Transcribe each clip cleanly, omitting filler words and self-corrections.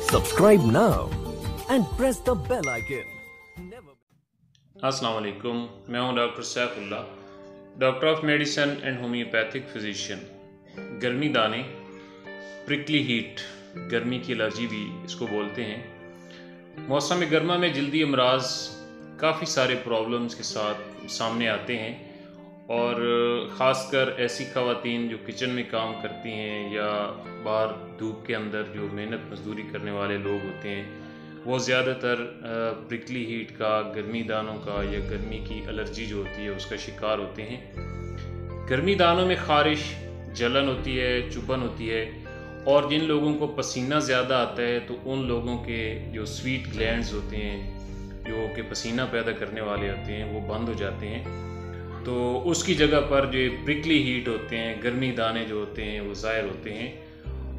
Subscribe now and press the bell icon. अस्सलाम वालेकुम, मैं हूं doctor Saifullah, doctor of medicine and homeopathic physician. गर्मी दाने, प्रिकली हीट, गर्मी की एलर्जी भी इसको बोलते हैं। मौसम गर्मा में जल्दी अमराज काफ़ी सारे प्रॉब्लम्स के साथ सामने आते हैं और ख़ासकर ऐसी ख़वातीन जो किचन में काम करती हैं या बाहर धूप के अंदर जो मेहनत मजदूरी करने वाले लोग होते हैं, वो ज़्यादातर प्रिकली हीट का, गर्मी दानों का या गर्मी की एलर्जी जो होती है उसका शिकार होते हैं। गर्मी दानों में ख़ारिश, जलन होती है, चुभन होती है और जिन लोगों को पसीना ज़्यादा आता है तो उन लोगों के जो स्वीट ग्लैंड्स होते हैं जो कि पसीना पैदा करने वाले होते हैं वो बंद हो जाते हैं। तो उसकी जगह पर जो प्रिकली हीट होते हैं, गर्मी दाने जो होते हैं वो ज़ाहिर होते हैं।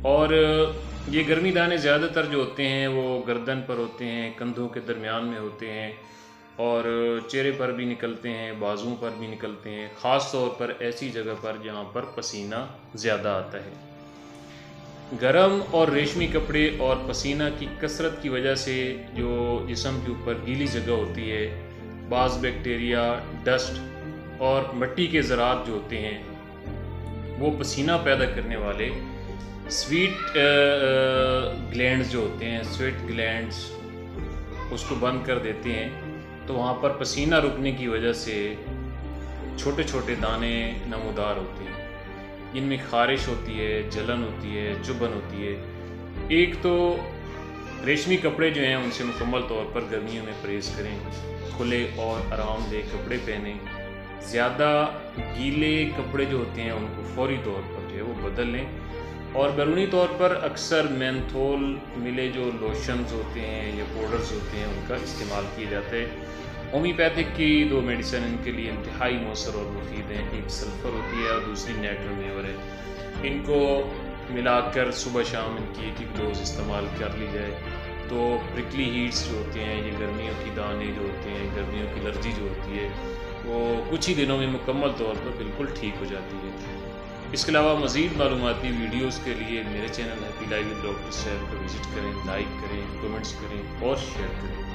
और ये गर्मी दाने ज़्यादातर जो होते हैं वो गर्दन पर होते हैं, कंधों के दरमियान में होते हैं और चेहरे पर भी निकलते हैं, बाजुओं पर भी निकलते हैं, ख़ास तौर पर ऐसी जगह पर जहाँ पर पसीना ज़्यादा आता है। गर्म और रेशमी कपड़े और पसीना की कसरत की वजह से जो जिस्म के ऊपर गीली जगह होती है, बाज़ बैक्टीरिया, डस्ट और मिट्टी के ज़रात जो होते हैं वो पसीना पैदा करने वाले स्वीट ग्लैंड्स जो होते हैं, स्वेट ग्लैंड्स, उसको बंद कर देते हैं। तो वहाँ पर पसीना रुकने की वजह से छोटे छोटे दाने नमूदार होते हैं, जिनमें ख़ारिश होती है, जलन होती है, चुभन होती है। एक तो रेशमी कपड़े जो हैं उनसे मुकम्मल तौर पर गर्मियों में परहेज़ करें, खुले और आरामदेह कपड़े पहनें। ज़्यादा गीले कपड़े जो होते हैं उनको फौरी तौर पर जो है वो बदल लें और बैरूनी तौर पर अक्सर मेंथोल मिले जो लोशंस होते हैं या पाउडर्स होते हैं उनका इस्तेमाल किया जाता है। होम्योपैथिक की दो मेडिसिन इनके लिए इंतहाई मौसर और मुफीद हैं, एक सल्फ़र होती है और दूसरी नाइट्रोमेवर है। इनको मिलाकर सुबह शाम इनकी एक डोज इस्तेमाल कर ली जाए तो प्रिकली हीट्स जो होते हैं, ये गर्मियों की दाने जो होते हैं, गर्मियों की एलर्जी जो होती है वो कुछ ही दिनों में मुकम्मल तौर पर बिल्कुल ठीक हो जाती है। इसके अलावा मज़ीद मालूमाती वीडियोज़ के लिए मेरे channel happy life with doctor Saif को विज़िट करें, लाइक करें, कमेंट्स करें और शेयर करें।